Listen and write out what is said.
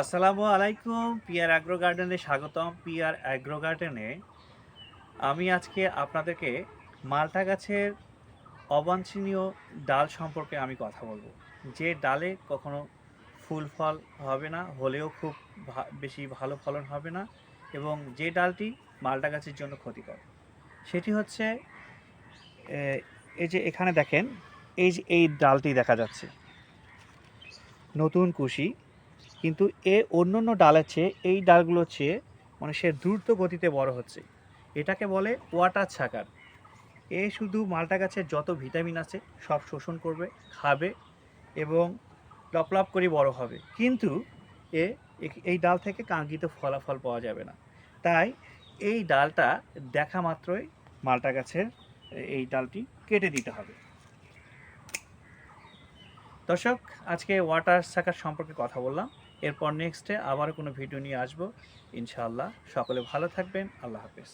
আসসালামু আলাইকুম। Peer agro গার্ডেনে স্বাগতম। পিয়ার অ্যাগ্রো গার্ডেনে আমি আজকে আপনাদেরকে মাল্টা গাছের অবাঞ্ছনীয় ডাল সম্পর্কে আমি কথা বলবো। যে ডালে কখনো ফুল ফল হবে না, হলেও খুব বেশি ভালো ফলন হবে না, এবং যে ডালটি মাল্টা গাছের জন্য ক্ষতিকর। সেটি হচ্ছে এই যে এখানে দেখেন, এই ডালটি দেখা যাচ্ছে নতুন কুশি, কিন্তু অন্যান্য ডালের চেয়ে এই ডালগুলোর চেয়ে মানে সে দ্রুত গতিতে বড় হচ্ছে। এটাকে বলে ওয়াটার ছাকার। শুধু মাল্টা গাছের যত ভিটামিন আছে সব শোষণ করবে, খাবে এবং লপলাপ করে বড় হবে, কিন্তু এ এই ডাল থেকে কাঙ্ক্ষিত ফলাফল পাওয়া যাবে না। তাই এই ডালটা দেখা মাত্রই মাল্টা গাছের এই ডালটি কেটে দিতে হবে। দর্শক, আজকে ওয়াটার সাকার সম্পর্কে কথা বললাম। এরপর নেক্সটে আবারও কোনো ভিডিও নিয়ে আসবো ইনশাআল্লাহ। সকলে ভালো থাকবেন। আল্লাহ হাফেজ।